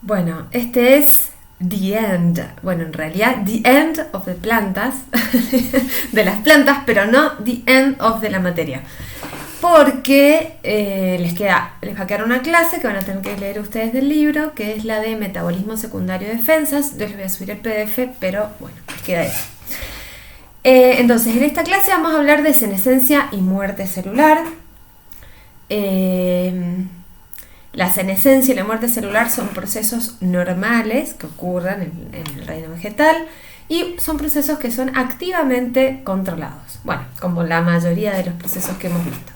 Bueno, este es the end. Bueno, en realidad, the end of the plantas, de las plantas, pero no the end of de la materia. Porque les va a quedar una clase que van a tener que leer ustedes del libro, que es la de metabolismo secundario de defensas. Yo les voy a subir el PDF, pero bueno, les queda eso. Entonces, en esta clase vamos a hablar de senescencia y muerte celular. La senescencia y la muerte celular son procesos normales que ocurren en el reino vegetal y son procesos que son activamente controlados. Bueno, como la mayoría de los procesos que hemos visto.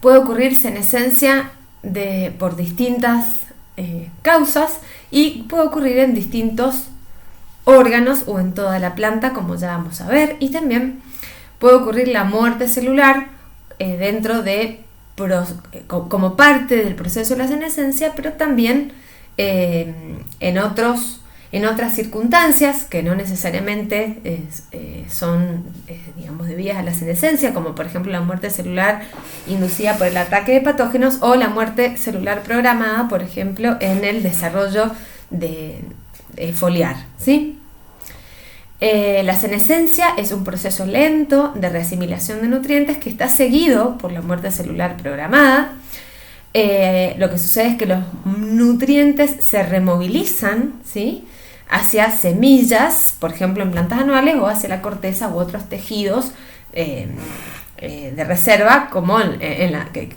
Puede ocurrir senescencia por distintas causas y puede ocurrir en distintos órganos o en toda la planta, como ya vamos a ver, y también puede ocurrir la muerte celular dentro de como parte del proceso de la senescencia, pero también en otras circunstancias que no necesariamente son digamos debidas a la senescencia, como por ejemplo la muerte celular inducida por el ataque de patógenos o la muerte celular programada, por ejemplo, en el desarrollo de foliar, ¿sí? La senescencia es un proceso lento de reasimilación de nutrientes que está seguido por la muerte celular programada. Lo que sucede es que los nutrientes se removilizan, ¿sí?, hacia semillas, por ejemplo en plantas anuales, o hacia la corteza u otros tejidos de reserva, como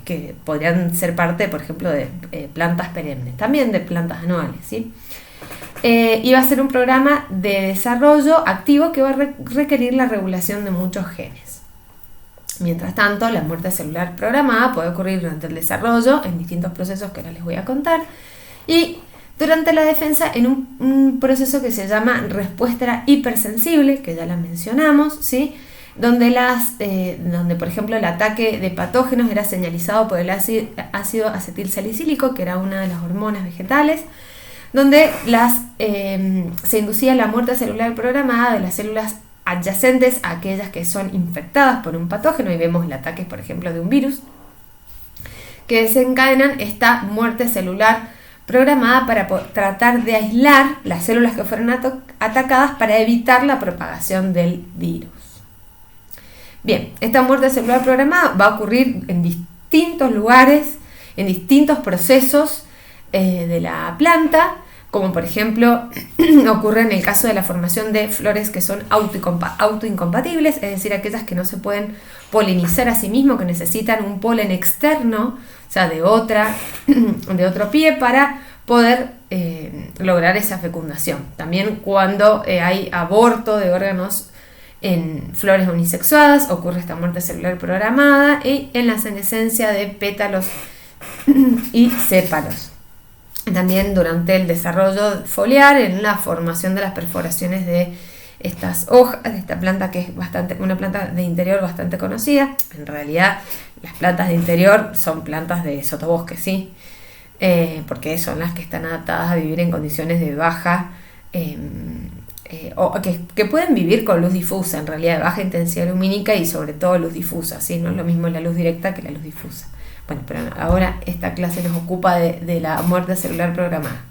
que podrían ser parte, por ejemplo, de plantas perennes, también de plantas anuales, ¿sí? Y va a ser un programa de desarrollo activo que va a requerir la regulación de muchos genes. Mientras tanto, la muerte celular programada puede ocurrir durante el desarrollo en distintos procesos que ahora les voy a contar, y durante la defensa en un proceso que se llama respuesta hipersensible, que ya la mencionamos, ¿sí?, donde por ejemplo el ataque de patógenos era señalizado por el ácido acetilsalicílico, que era una de las hormonas vegetales, donde se inducía la muerte celular programada de las células adyacentes a aquellas que son infectadas por un patógeno, y vemos el ataque, por ejemplo, de un virus, que desencadenan esta muerte celular programada para tratar de aislar las células que fueron atacadas para evitar la propagación del virus. Bien, esta muerte celular programada va a ocurrir en distintos lugares, en distintos procesos de la planta, como por ejemplo ocurre en el caso de la formación de flores que son autoincompatibles, es decir, aquellas que no se pueden polinizar a sí mismos, que necesitan un polen externo, o sea, de otro pie, para poder lograr esa fecundación. También cuando hay aborto de órganos en flores unisexuadas ocurre esta muerte celular programada, y en la senescencia de pétalos y sépalos. También durante el desarrollo foliar, en la formación de las perforaciones de estas hojas, de esta planta que es una planta de interior bastante conocida. En realidad, las plantas de interior son plantas de sotobosque, ¿sí? Porque son las que están adaptadas a vivir en condiciones de baja, o que pueden vivir con luz difusa, en realidad de baja intensidad lumínica y sobre todo luz difusa, ¿sí? No es lo mismo la luz directa que la luz difusa. Bueno, pero ahora esta clase nos ocupa de la muerte celular programada.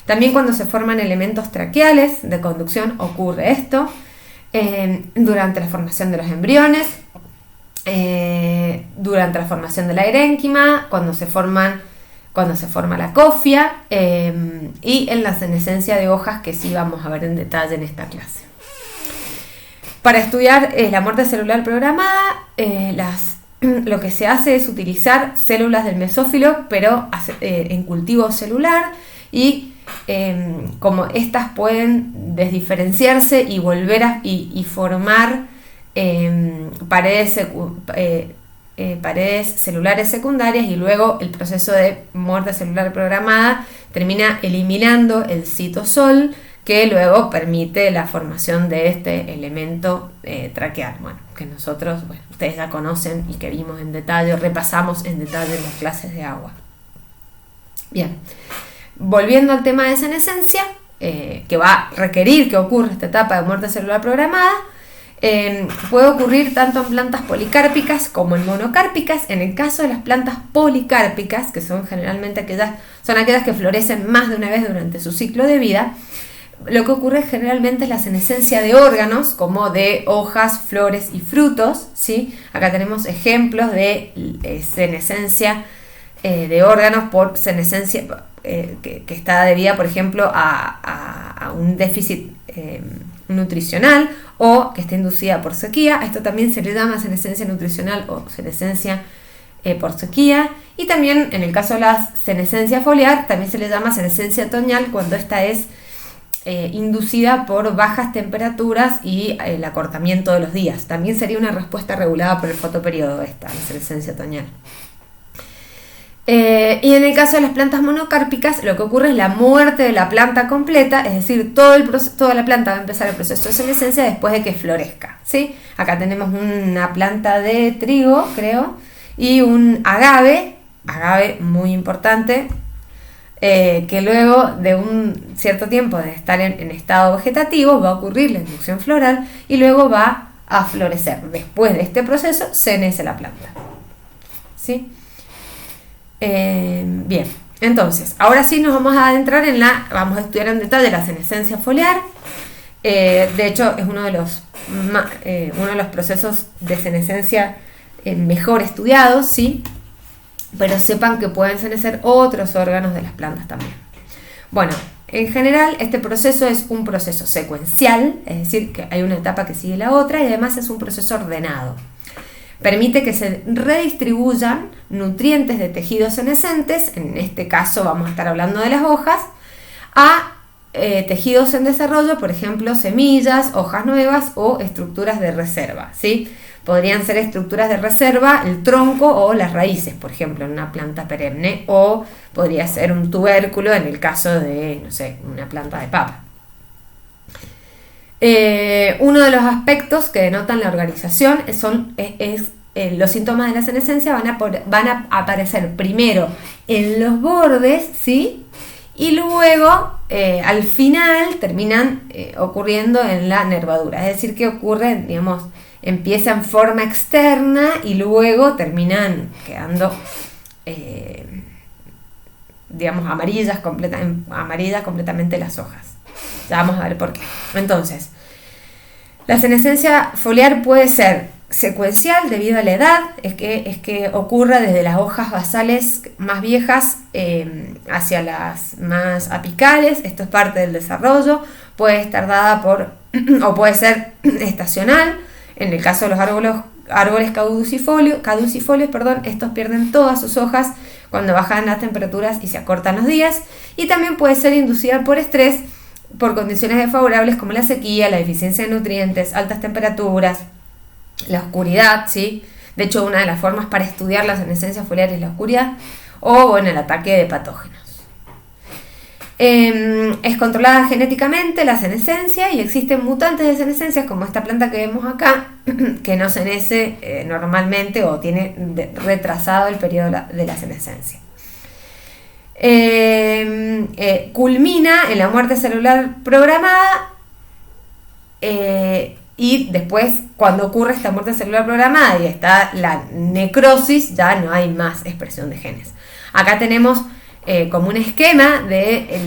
También cuando se forman elementos traqueales de conducción ocurre esto, durante la formación de los embriones, durante la formación de la erénquima, cuando se forma la cofia, y en la senescencia de hojas, que sí vamos a ver en detalle en esta clase. Para estudiar la muerte celular programada, lo que se hace es utilizar células del mesófilo, pero en cultivo celular, y como estas pueden desdiferenciarse y volver y formar paredes celulares secundarias, y luego el proceso de muerte celular programada termina eliminando el citosol, que luego permite la formación de este elemento traqueal, bueno, que nosotros, ustedes ya conocen y que vimos en detalle, repasamos en detalle en las clases de agua. Bien, volviendo al tema de senescencia, que va a requerir que ocurra esta etapa de muerte celular programada, Puede ocurrir tanto en plantas policárpicas como en monocárpicas. En el caso de las plantas policárpicas, que son generalmente aquellas que florecen más de una vez durante su ciclo de vida, lo que ocurre generalmente es la senescencia de órganos, como de hojas, flores y frutos, ¿sí? Acá tenemos ejemplos de senescencia de órganos por senescencia que está debida, por ejemplo, a un déficit nutricional o que está inducida por sequía. Esto también se le llama senescencia nutricional o senescencia por sequía. Y también en el caso de la senescencia foliar también se le llama senescencia otoñal cuando esta es inducida por bajas temperaturas y el acortamiento de los días. También sería una respuesta regulada por el fotoperiodo esta, la senescencia otoñal. Y en el caso de las plantas monocárpicas, lo que ocurre es la muerte de la planta completa, es decir, toda la planta va a empezar el proceso de senescencia después de que florezca, ¿sí? Acá tenemos una planta de trigo, creo, y un agave muy importante, que luego de un cierto tiempo de estar en estado vegetativo va a ocurrir la inducción floral y luego va a florecer. Después de este proceso se nece la planta, ¿sí? Bien, entonces, ahora sí nos vamos a adentrar vamos a estudiar en detalle la senescencia foliar. De hecho, es uno de los procesos de senescencia mejor estudiados, ¿sí? Pero sepan que pueden senecer otros órganos de las plantas también. Bueno, en general este proceso es un proceso secuencial, es decir, que hay una etapa que sigue la otra y además es un proceso ordenado. Permite que se redistribuyan nutrientes de tejidos senescentes, en este caso vamos a estar hablando de las hojas, a tejidos en desarrollo, por ejemplo, semillas, hojas nuevas o estructuras de reserva, ¿sí? Podrían ser estructuras de reserva, el tronco o las raíces, por ejemplo, en una planta perenne, o podría ser un tubérculo en el caso de, no sé, una planta de papa. Uno de los aspectos que denotan la organización los síntomas de la senescencia van a aparecer primero en los bordes, ¿sí? Y luego al final terminan ocurriendo en la nervadura, es decir, que ocurre, digamos, empieza en forma externa y luego terminan quedando, digamos, amarillas completamente las hojas. Ya vamos a ver por qué. Entonces, la senescencia foliar puede ser secuencial debido a la edad, es que ocurra desde las hojas basales más viejas hacia las más apicales. Esto es parte del desarrollo, puede estar dada o puede ser estacional. En el caso de los árboles caducifolios, estos pierden todas sus hojas cuando bajan las temperaturas y se acortan los días. Y también puede ser inducida por estrés, por condiciones desfavorables como la sequía, la deficiencia de nutrientes, altas temperaturas, la oscuridad, ¿sí? De hecho, una de las formas para estudiar la senescencia foliar es la oscuridad, o bueno, el ataque de patógenos. Es controlada genéticamente la senescencia y existen mutantes de senescencia como esta planta que vemos acá, que no senece normalmente o tiene retrasado el periodo de la senescencia. Culmina en la muerte celular programada y después, cuando ocurre esta muerte celular programada y está la necrosis, ya no hay más expresión de genes. Acá tenemos como un esquema de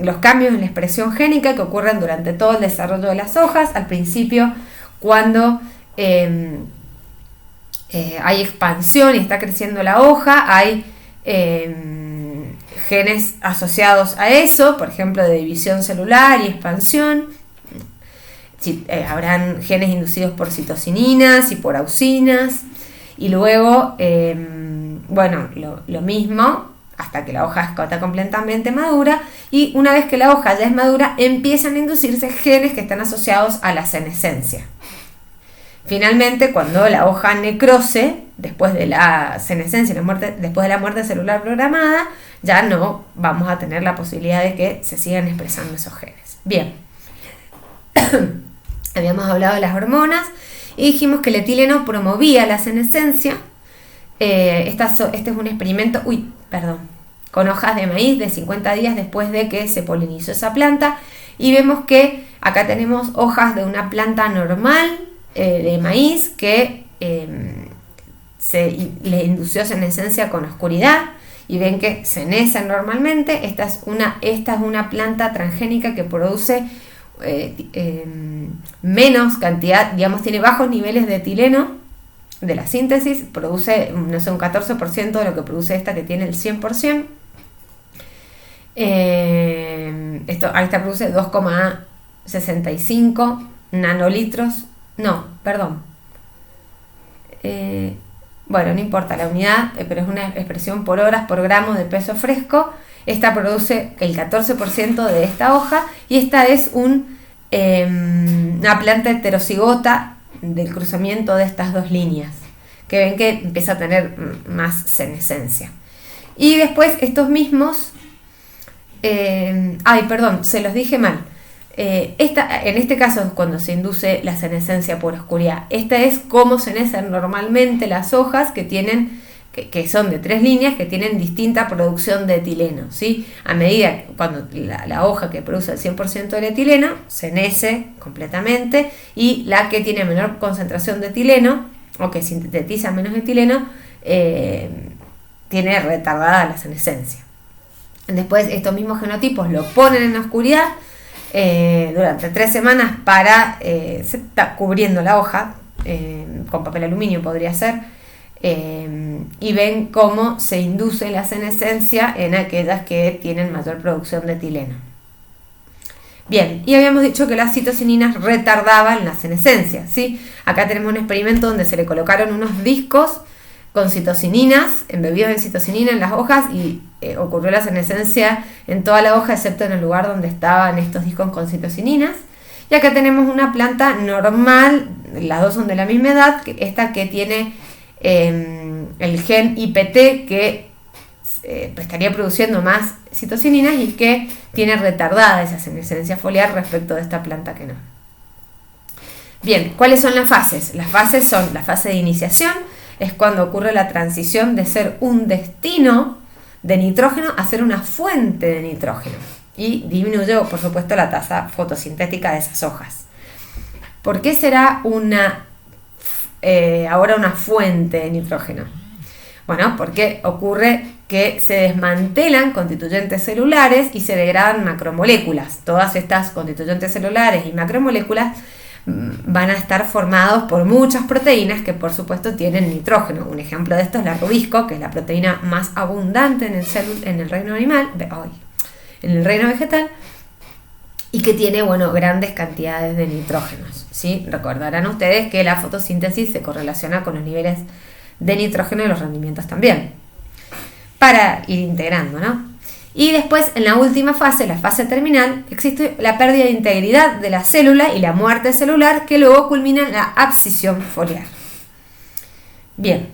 los cambios en la expresión génica que ocurren durante todo el desarrollo de las hojas. Al principio, cuando hay expansión y está creciendo la hoja, hay genes asociados a eso, por ejemplo, de división celular y expansión. Habrán genes inducidos por citosininas y por auxinas. Y luego, lo mismo, hasta que la hoja está completamente madura, y una vez que la hoja ya es madura empiezan a inducirse genes que están asociados a la senescencia. Finalmente, cuando la hoja necrose, después de la senescencia, después de la muerte celular programada, ya no vamos a tener la posibilidad de que se sigan expresando esos genes. Bien, habíamos hablado de las hormonas y dijimos que el etileno promovía la senescencia. Este es un experimento, con hojas de maíz de 50 días después de que se polinizó esa planta, y vemos que acá tenemos hojas de una planta normal de maíz que le indució senescencia con oscuridad, y ven que cenecen normalmente. Esta es una planta transgénica que produce menos cantidad, digamos, tiene bajos niveles de etileno de la síntesis, produce, no sé, un 14% de lo que produce esta que tiene el 100%. Esta produce 2,65 nanolitros, no, perdón. Bueno, no importa la unidad, pero es una expresión por horas por gramo de peso fresco. Esta produce el 14% de esta hoja, y esta es una planta heterocigota del cruzamiento de estas dos líneas, que ven que empieza a tener más senescencia. Y después estos mismos, se los dije mal. En este caso es cuando se induce la senescencia por oscuridad. Esta es cómo cenecen normalmente las hojas que son de 3 líneas, que tienen distinta producción de etileno, ¿sí? A medida cuando la hoja que produce el 100% del etileno cenece completamente, y la que tiene menor concentración de etileno o que sintetiza menos etileno tiene retardada la senescencia. Después estos mismos genotipos lo ponen en oscuridad durante 3 semanas se está cubriendo la hoja con papel aluminio, podría ser, y ven cómo se induce la senescencia en aquellas que tienen mayor producción de etileno. Bien, y habíamos dicho que las citocininas retardaban la senescencia, ¿sí? Acá tenemos un experimento donde se le colocaron unos discos con citocininas, embebidos en citocinina en las hojas, y ocurrió la senescencia en toda la hoja excepto en el lugar donde estaban estos discos con citocininas. Y acá tenemos una planta normal, las dos son de la misma edad, esta que tiene el gen IPT que estaría produciendo más citocininas, y que tiene retardada esa senescencia foliar respecto de esta planta que no. Bien, ¿cuáles son las fases? Las fases son la fase de iniciación, es cuando ocurre la transición de ser un destino de nitrógeno a ser una fuente de nitrógeno, y disminuye, por supuesto, la tasa fotosintética de esas hojas. ¿Por qué será ahora una fuente de nitrógeno? Bueno, porque ocurre que se desmantelan constituyentes celulares y se degradan macromoléculas. Todas estas constituyentes celulares y macromoléculas van a estar formados por muchas proteínas que, por supuesto, tienen nitrógeno. Un ejemplo de esto es la rubisco, que es la proteína más abundante en el reino animal, en el reino vegetal, y que tiene, grandes cantidades de nitrógenos, ¿sí? Recordarán ustedes que la fotosíntesis se correlaciona con los niveles de nitrógeno y los rendimientos también, para ir integrando, ¿no? Y después, en la última fase, la fase terminal, existe la pérdida de integridad de la célula y la muerte celular, que luego culmina en la abscisión foliar. Bien.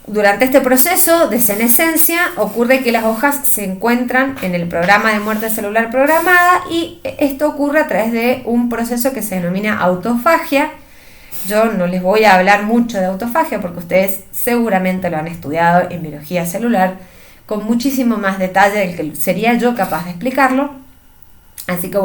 Durante este proceso de senescencia ocurre que las hojas se encuentran en el programa de muerte celular programada, y esto ocurre a través de un proceso que se denomina autofagia. Yo no les voy a hablar mucho de autofagia porque ustedes seguramente lo han estudiado en biología celular con muchísimo más detalle del que sería yo capaz de explicarlo. Así que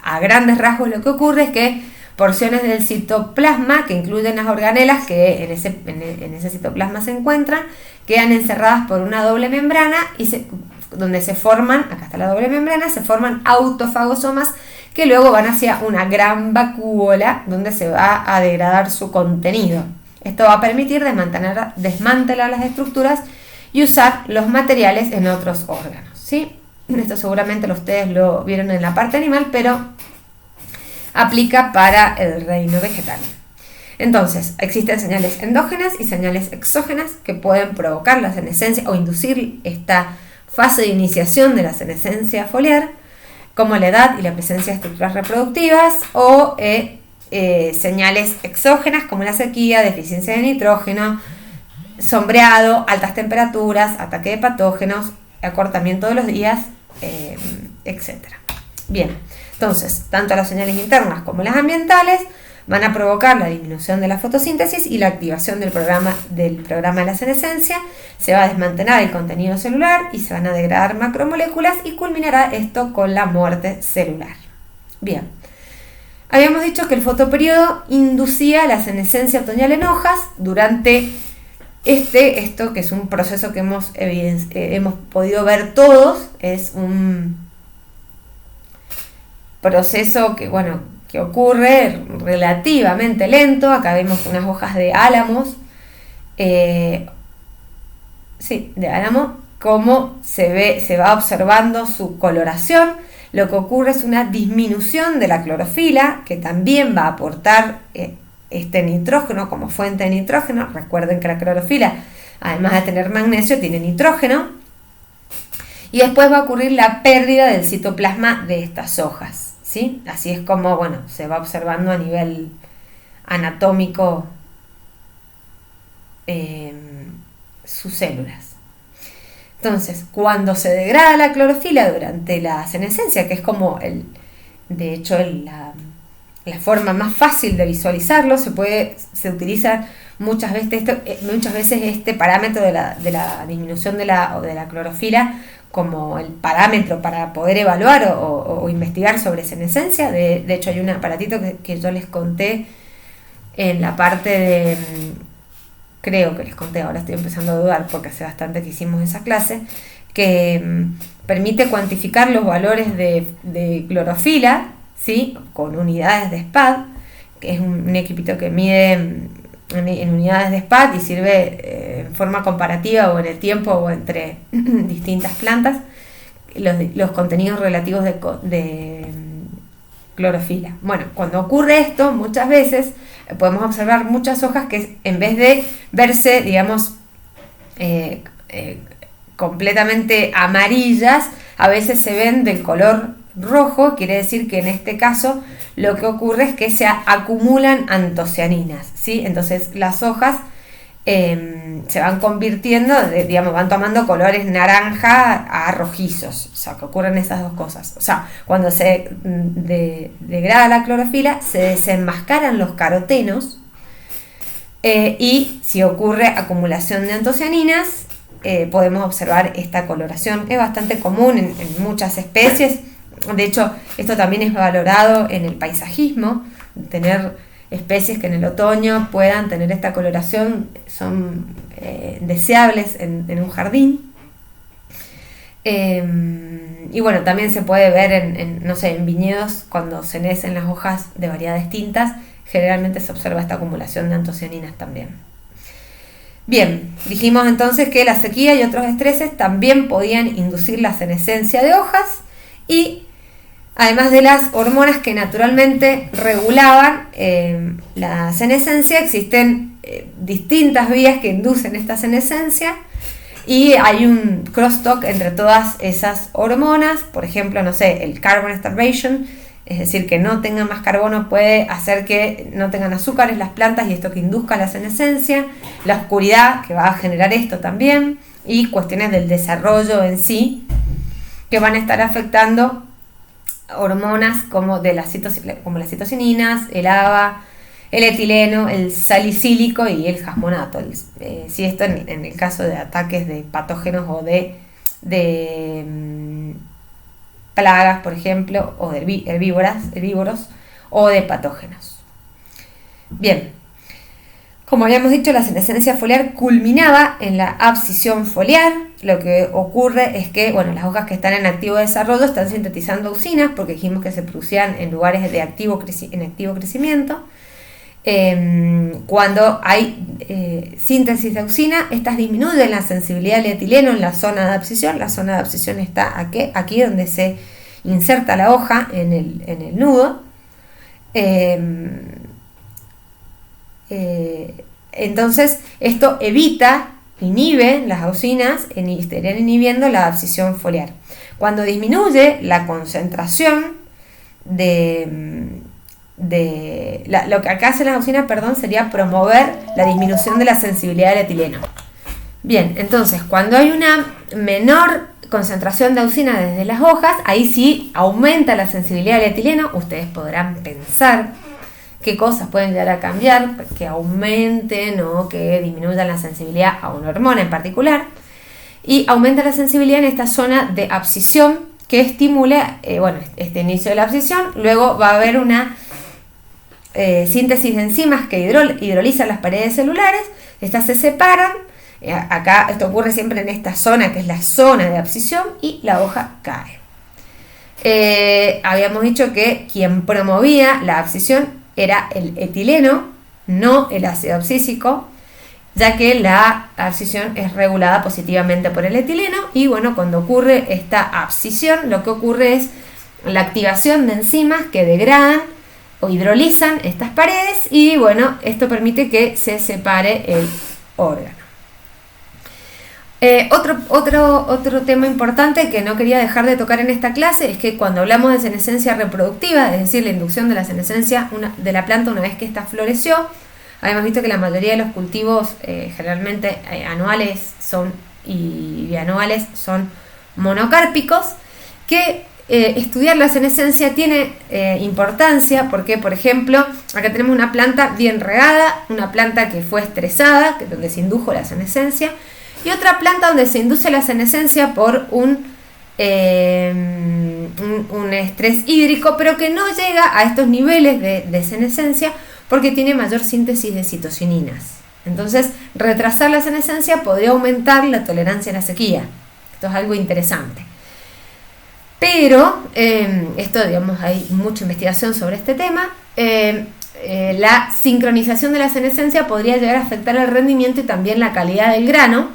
a grandes rasgos lo que ocurre es que porciones del citoplasma, que incluyen las organelas que en ese citoplasma se encuentran, quedan encerradas por una doble membrana, y donde se forman, acá está la doble membrana, se forman autofagosomas que luego van hacia una gran vacuola donde se va a degradar su contenido. Esto va a permitir desmantelar las estructuras y usar los materiales en otros órganos, ¿sí? Esto seguramente ustedes lo vieron en la parte animal, pero aplica para el reino vegetal. Entonces, existen señales endógenas y señales exógenas que pueden provocar la senescencia o inducir esta fase de iniciación de la senescencia foliar, como la edad y la presencia de estructuras reproductivas, o señales exógenas como la sequía, deficiencia de nitrógeno, sombreado, altas temperaturas, ataque de patógenos, acortamiento de los días, etc. Bien, entonces, tanto las señales internas como las ambientales van a provocar la disminución de la fotosíntesis y la activación del programa de la senescencia. Se va a desmantelar el contenido celular y se van a degradar macromoléculas, y culminará esto con la muerte celular. Bien, Habíamos dicho que el fotoperiodo inducía la senescencia otoñal en hojas durante esto que es un proceso que hemos podido ver todos, es un proceso que ocurre relativamente lento. Acá vemos unas hojas de álamos, de álamo, cómo se va observando su coloración. Lo que ocurre es una disminución de la clorofila, que también va a aportar este nitrógeno como fuente de nitrógeno. Recuerden que la clorofila, además de tener magnesio, tiene nitrógeno. Y después va a ocurrir la pérdida del citoplasma de estas hojas, ¿sí? Así es como, se va observando a nivel anatómico sus células. Entonces, cuando se degrada la clorofila durante la senescencia, que es como la forma más fácil de visualizarlo, se utiliza muchas veces este parámetro de la disminución de la clorofila como el parámetro para poder evaluar o investigar sobre senescencia. De hecho, hay un aparatito que yo les conté en la parte de... Creo que les conté, ahora estoy empezando a dudar porque hace bastante que hicimos esa clase, que permite cuantificar los valores de clorofila, ¿sí? Con unidades de SPAD, que es un equipito que mide en unidades de SPAD y sirve en forma comparativa o en el tiempo o entre distintas plantas, los contenidos relativos de clorofila. Bueno, cuando ocurre esto, muchas veces podemos observar muchas hojas que en vez de verse, digamos, completamente amarillas, a veces se ven del color rojo. Quiere decir que en este caso lo que ocurre es que se acumulan antocianinas, ¿sí? Entonces las hojas se van convirtiendo, van tomando colores naranja a rojizos. O sea, que ocurren esas dos cosas. O sea, cuando se degrada la clorofila, se desenmascaran los carotenos, y si ocurre acumulación de antocianinas, podemos observar esta coloración. Es bastante común en muchas especies. De hecho, esto también es valorado en el paisajismo, tener especies que en el otoño puedan tener esta coloración, son deseables en un jardín. Y también se puede ver en viñedos, cuando se necen las hojas de variedades tintas, generalmente se observa esta acumulación de antocianinas también. Bien, dijimos entonces que la sequía y otros estreses también podían inducir la senescencia de hojas, y además de las hormonas que naturalmente regulaban la senescencia, existen distintas vías que inducen esta senescencia, y hay un crosstalk entre todas esas hormonas. Por ejemplo, el carbon starvation, es decir, que no tengan más carbono puede hacer que no tengan azúcares las plantas, y esto que induzca la senescencia. La oscuridad, que va a generar esto también, y cuestiones del desarrollo en sí, que van a estar afectando hormonas como las citocininas, el ABA, el etileno, el salicílico y el jasmonato. Si esto en el caso de ataques de patógenos o de plagas, por ejemplo, o de herbívoros o de patógenos. Bien, como habíamos dicho, la senescencia foliar culminaba en la abscisión foliar. Lo que ocurre es que las hojas que están en activo desarrollo están sintetizando auxinas, porque dijimos que se producían en lugares en activo crecimiento. Cuando hay síntesis de auxina, estas disminuyen la sensibilidad al etileno en la zona de abscisión. La zona de abscisión está aquí donde se inserta la hoja en el nudo. Entonces esto inhibe las auxinas, estarían inhibiendo la abscisión foliar. Cuando disminuye la concentración lo que acá hacen las auxinas, sería promover la disminución de la sensibilidad al etileno. Bien, entonces cuando hay una menor concentración de auxina desde las hojas, ahí sí aumenta la sensibilidad al etileno. Ustedes podrán pensar qué cosas pueden llegar a cambiar, que aumenten o que disminuyan la sensibilidad a una hormona en particular, y aumenta la sensibilidad en esta zona de abscisión que estimule este inicio de la abscisión. Luego va a haber una síntesis de enzimas que hidrolizan las paredes celulares. Estas se separan. Acá esto ocurre siempre en esta zona, que es la zona de abscisión, y la hoja cae. Habíamos dicho que quien promovía la abscisión era el etileno, no el ácido abscísico, ya que la abscisión es regulada positivamente por el etileno. Y bueno, cuando ocurre esta abscisión, lo que ocurre es la activación de enzimas que degradan o hidrolizan estas paredes, y bueno, esto permite que se separe el órgano. Otro tema importante que no quería dejar de tocar en esta clase es que cuando hablamos de senescencia reproductiva, es decir, la inducción de la senescencia de la planta una vez que ésta floreció, habíamos visto que la mayoría de los cultivos generalmente anuales y bianuales son monocárpicos, que estudiar la senescencia tiene importancia porque, por ejemplo, acá tenemos una planta bien regada, una planta que fue estresada, donde se indujo la senescencia, y otra planta donde se induce la senescencia por un estrés hídrico, pero que no llega a estos niveles de senescencia porque tiene mayor síntesis de citocininas. Entonces, retrasar la senescencia podría aumentar la tolerancia a la sequía. Esto es algo interesante. Pero, digamos, hay mucha investigación sobre este tema. La sincronización de la senescencia podría llegar a afectar el rendimiento y también la calidad del grano,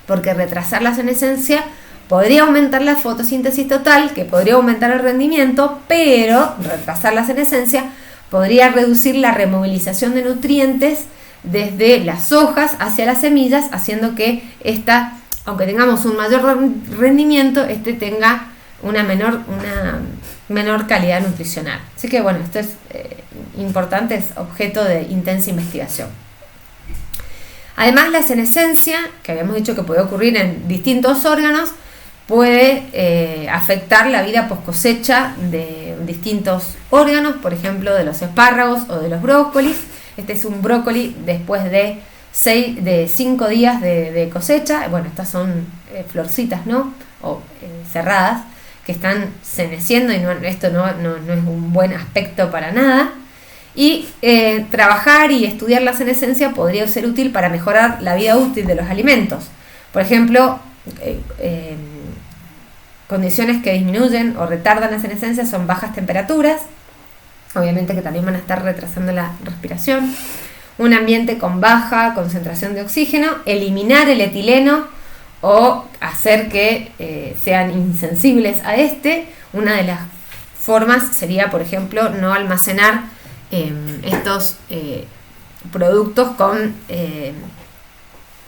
porque retrasar la senescencia podría aumentar la fotosíntesis total, que podría aumentar el rendimiento, pero retrasar la senescencia podría reducir la removilización de nutrientes desde las hojas hacia las semillas, haciendo que esta, aunque tengamos un mayor rendimiento, tenga una menor calidad nutricional. Así que bueno, esto es importante, es objeto de intensa investigación. Además, la senescencia, que habíamos dicho que puede ocurrir en distintos órganos, puede afectar la vida post cosecha de distintos órganos, por ejemplo, de los espárragos o de los brócolis. Este es un brócoli después de 5 días de cosecha. Bueno, estas son florcitas, ¿no? O cerradas, que están seneciendo, y esto no es un buen aspecto para nada. Y trabajar y estudiar la senescencia podría ser útil para mejorar la vida útil de los alimentos. Por ejemplo, condiciones que disminuyen o retardan la senescencia son bajas temperaturas, obviamente que también van a estar retrasando la respiración, un ambiente con baja concentración de oxígeno, eliminar el etileno o hacer que sean insensibles a este. Una de las formas sería, por ejemplo, no almacenar estos productos con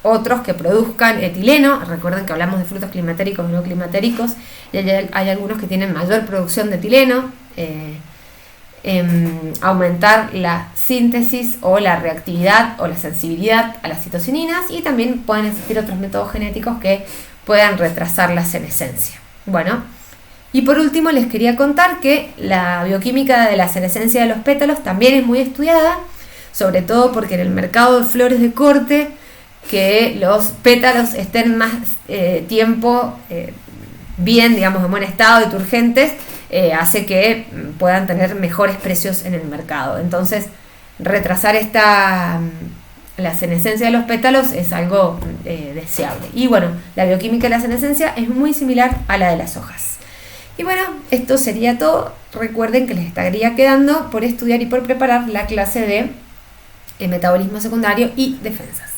otros que produzcan etileno. Recuerden que hablamos de frutos climatéricos y no climatéricos, y hay algunos que tienen mayor producción de etileno. Aumentar la síntesis o la reactividad o la sensibilidad a las citocininas, y también pueden existir otros métodos genéticos que puedan retrasar la senescencia. Bueno, y por último les quería contar que la bioquímica de la senescencia de los pétalos también es muy estudiada, sobre todo porque en el mercado de flores de corte, que los pétalos estén más tiempo bien, digamos, en buen estado y turgentes, hace que puedan tener mejores precios en el mercado. Entonces, retrasar la senescencia de los pétalos es algo deseable. Y bueno, la bioquímica de la senescencia es muy similar a la de las hojas. Y bueno, esto sería todo. Recuerden que les estaría quedando por estudiar y por preparar la clase de metabolismo secundario y defensas.